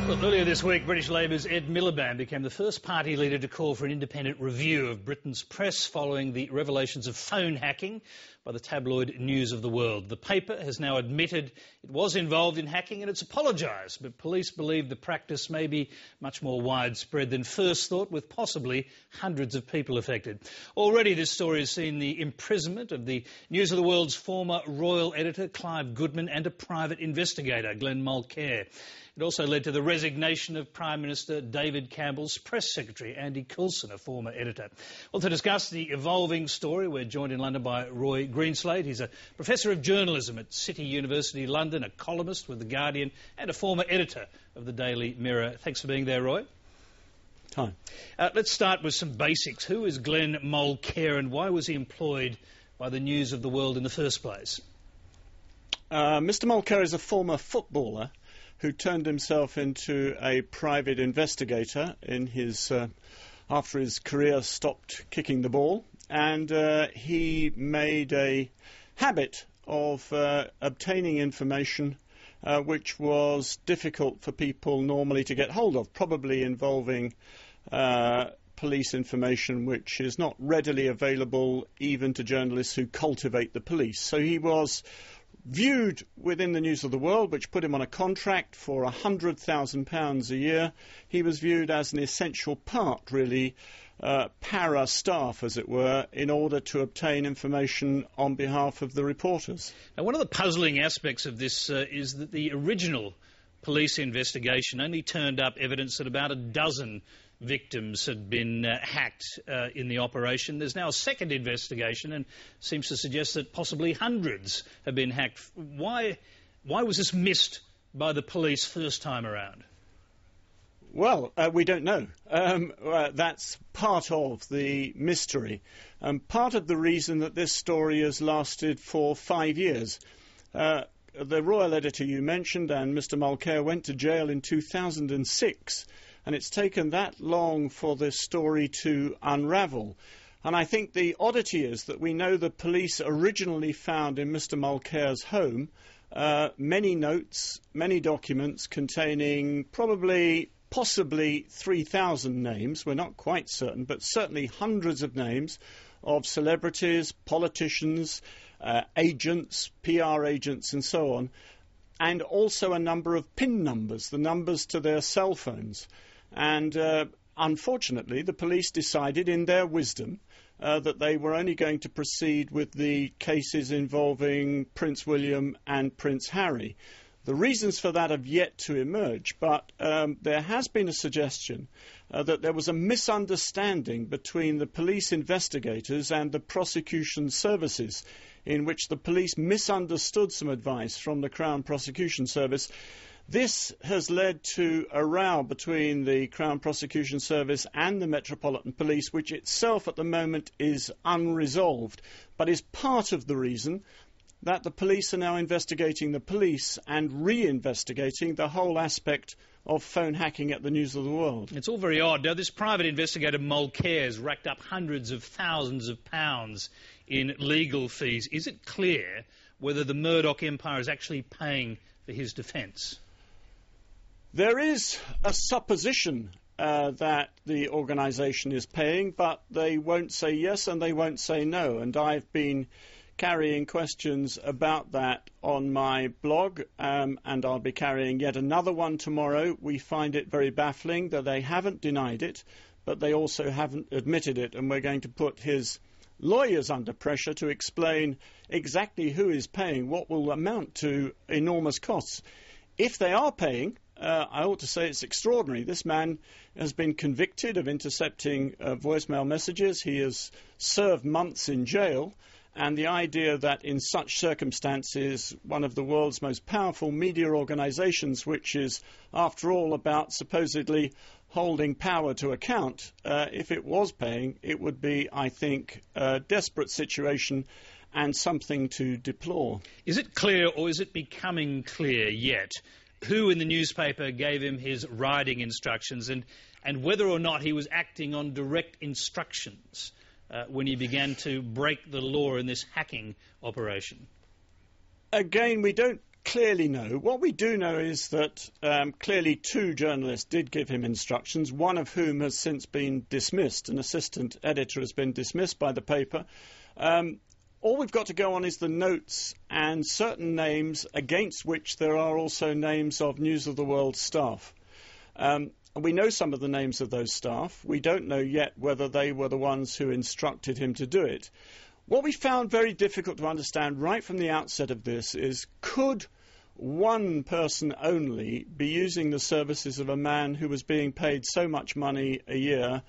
Well, earlier this week, British Labour's Ed Miliband became the first party leader to call for an independent review of Britain's press following the revelations of phone hacking by the tabloid News of the World. The paper has now admitted it was involved in hacking and it's apologised, but police believe the practice may be much more widespread than first thought, with possibly hundreds of people affected. Already this story has seen the imprisonment of the News of the World's former royal editor, Clive Goodman, and a private investigator, Glenn Mulcair. It also led to the resignation of Prime Minister David Campbell's press secretary, Andy Coulson, a former editor. Well, to discuss the evolving story, we're joined in London by Roy Greenslade. He's a professor of journalism at City University London, a columnist with The Guardian and a former editor of the Daily Mirror. Thanks for being there, Roy. Hi. Let's start with some basics. Who is Glenn Mulcair and why was he employed by the News of the World in the first place? Mr Mulcair is a former footballer who turned himself into a private investigator in his after his career stopped kicking the ball, and he made a habit of obtaining information which was difficult for people normally to get hold of, probably involving police information which is not readily available even to journalists who cultivate the police. So he was viewed within the News of the World, which put him on a contract for £100,000 a year. He was viewed as an essential part, really, para staff, as it were, in order to obtain information on behalf of the reporters. Now, one of the puzzling aspects of this is that the original police investigation only turned up evidence that about a dozen victims had been hacked in the operation. There's now a second investigation and seems to suggest that possibly hundreds have been hacked. Why was this missed by the police first time around? Well, we don't know. That's part of the mystery. Part of the reason that this story has lasted for 5 years. The royal editor you mentioned and Mr Mulcair went to jail in 2006. And it's taken that long for this story to unravel. And I think the oddity is that we know the police originally found in Mr Mulcair's home many notes, many documents containing possibly 3,000 names. We're not quite certain, but certainly hundreds of names of celebrities, politicians, agents, PR agents and so on. And also a number of PIN numbers, the numbers to their cell phones. And unfortunately, the police decided in their wisdom that they were only going to proceed with the cases involving Prince William and Prince Harry. The reasons for that have yet to emerge, but there has been a suggestion that there was a misunderstanding between the police investigators and the prosecution services, in which the police misunderstood some advice from the Crown Prosecution Service. This has led to a row between the Crown Prosecution Service and the Metropolitan Police, which itself at the moment is unresolved, but is part of the reason that the police are now investigating the police and re-investigating the whole aspect of phone hacking at the News of the World. It's all very odd. Now, this private investigator, Mulcair, has racked up hundreds of thousands of pounds in legal fees. Is it clear whether the Murdoch empire is actually paying for his defence? There is a supposition that the organisation is paying, but they won't say yes and they won't say no. And I've been carrying questions about that on my blog, and I'll be carrying yet another one tomorrow. We find it very baffling that they haven't denied it, but they also haven't admitted it, and we're going to put his lawyers under pressure to explain exactly who is paying what will amount to enormous costs. If they are paying, I ought to say it's extraordinary. This man has been convicted of intercepting voicemail messages. He has served months in jail. And the idea that in such circumstances, one of the world's most powerful media organisations, which is, after all, about supposedly holding power to account, if it was paying, it would be, I think, a desperate situation and something to deplore. Is it clear, or is it becoming clear yet, who in the newspaper gave him his riding instructions and whether or not he was acting on direct instructions when he began to break the law in this hacking operation? Again, we don't clearly know. What we do know is that clearly 2 journalists did give him instructions, one of whom has since been dismissed. An assistant editor has been dismissed by the paper. All we've got to go on is the notes and certain names against which there are also names of News of the World staff. We know some of the names of those staff. We don't know yet whether they were the ones who instructed him to do it. What we found very difficult to understand right from the outset of this is, could one person only be using the services of a man who was being paid so much money a year?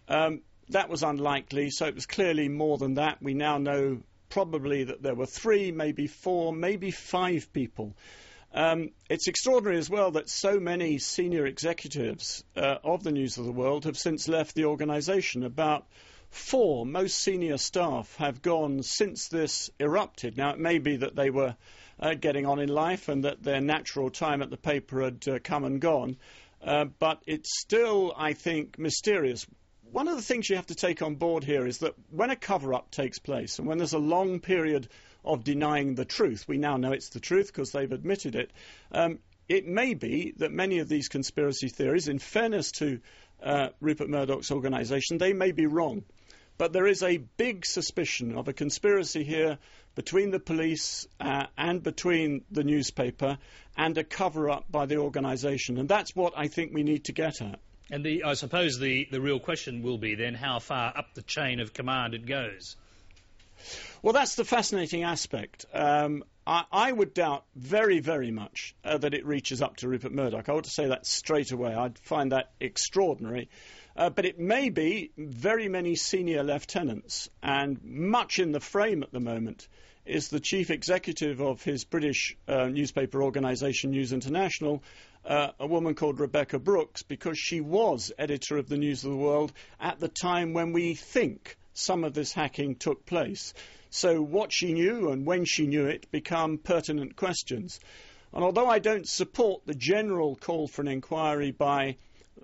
That was unlikely, so it was clearly more than that. We now know probably that there were 3, maybe 4, maybe 5 people. It's extraordinary as well that so many senior executives of the News of the World have since left the organisation. About 4 most senior staff have gone since this erupted. Now, it may be that they were getting on in life and that their natural time at the paper had come and gone, but it's still, I think, mysterious. One of the things you have to take on board here is that when a cover-up takes place and when there's a long period of denying the truth, we now know it's the truth because they've admitted it, it may be that many of these conspiracy theories, in fairness to Rupert Murdoch's organisation, they may be wrong. But there is a big suspicion of a conspiracy here between the police and between the newspaper, and a cover-up by the organisation. And that's what I think we need to get at. And I suppose the real question will be then how far up the chain of command it goes. Well, that's the fascinating aspect. I would doubt very, very much that it reaches up to Rupert Murdoch. I ought to say that straight away. I'd find that extraordinary. But it may be very many senior lieutenants, and much in the frame at the moment is the chief executive of his British newspaper organisation, News International, a woman called Rebecca Brooks, because she was editor of the News of the World at the time when we think some of this hacking took place. So what she knew and when she knew it become pertinent questions. And although I don't support the general call for an inquiry by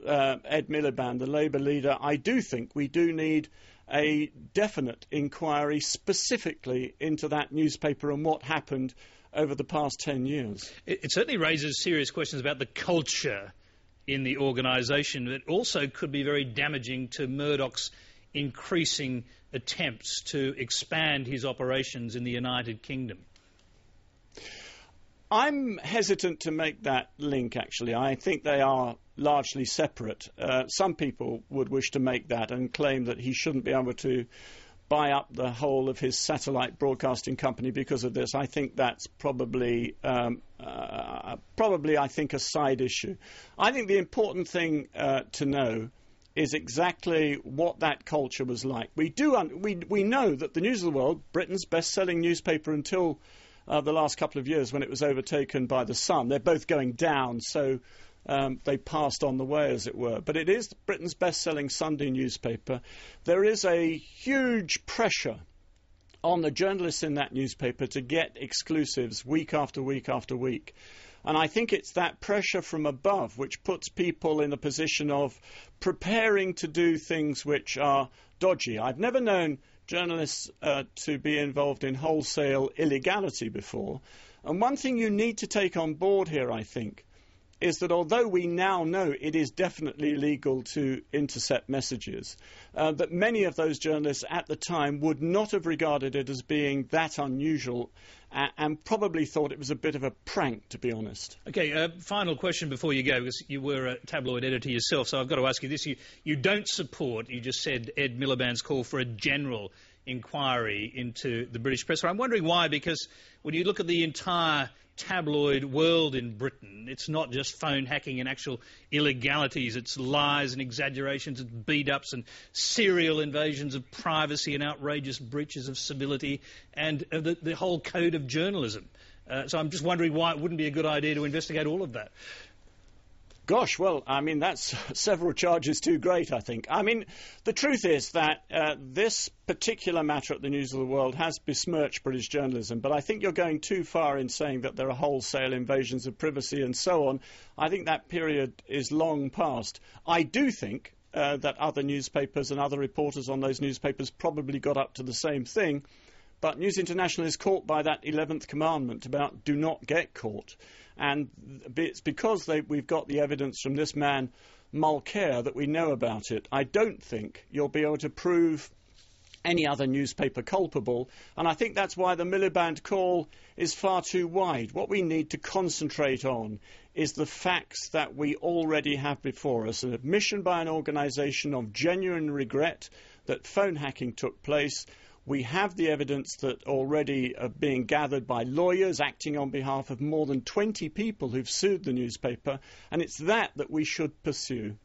Ed Miliband, the Labour leader, I do think we do need a definite inquiry specifically into that newspaper and what happened over the past 10 years. It certainly raises serious questions about the culture in the organisation. It also could be very damaging to Murdoch's increasing attempts to expand his operations in the United Kingdom. I'm hesitant to make that link, actually. I think they are largely separate. Some people would wish to make that and claim that he shouldn't be able to buy up the whole of his satellite broadcasting company because of this. I think that's probably I think, a side issue. I think the important thing to know is exactly what that culture was like. We know that the News of the World, Britain's best-selling newspaper until the last couple of years when it was overtaken by The Sun, they're both going down, so they passed on the way, as it were. But it is Britain's best-selling Sunday newspaper. There is a huge pressure on the journalists in that newspaper to get exclusives week after week after week. And I think it's that pressure from above which puts people in a position of preparing to do things which are dodgy. I've never known journalists to be involved in wholesale illegality before. And one thing you need to take on board here, I think, is that although we now know it is definitely illegal to intercept messages, that many of those journalists at the time would not have regarded it as being that unusual and probably thought it was a bit of a prank, to be honest. OK, final question before you go, because you were a tabloid editor yourself, so I've got to ask you this. You don't support, you just said, Ed Miliband's call for a general inquiry into the British press. I'm wondering why, because when you look at the entire tabloid world in Britain, it's not just phone hacking and actual illegalities, it's lies and exaggerations and beat-ups and serial invasions of privacy and outrageous breaches of civility and the whole code of journalism. So I'm just wondering why it wouldn't be a good idea to investigate all of that. Gosh, well, I mean, that's several charges too great, I think. I mean, the truth is that this particular matter at the News of the World has besmirched British journalism, but I think you're going too far in saying that there are wholesale invasions of privacy and so on. I think that period is long past. I do think that other newspapers and other reporters on those newspapers probably got up to the same thing, But News International is caught by that 11th commandment about do not get caught. And it's because we've got the evidence from this man, Mulcair, that we know about it. I don't think you'll be able to prove any other newspaper culpable, and I think that's why the Miliband call is far too wide. What we need to concentrate on is the facts that we already have before us, an admission by an organisation of genuine regret that phone hacking took place. We have the evidence that already being gathered by lawyers acting on behalf of more than 20 people who've sued the newspaper, and it's that we should pursue.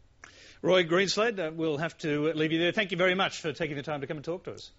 Roy Greenslade, we'll have to leave you there. Thank you very much for taking the time to come and talk to us.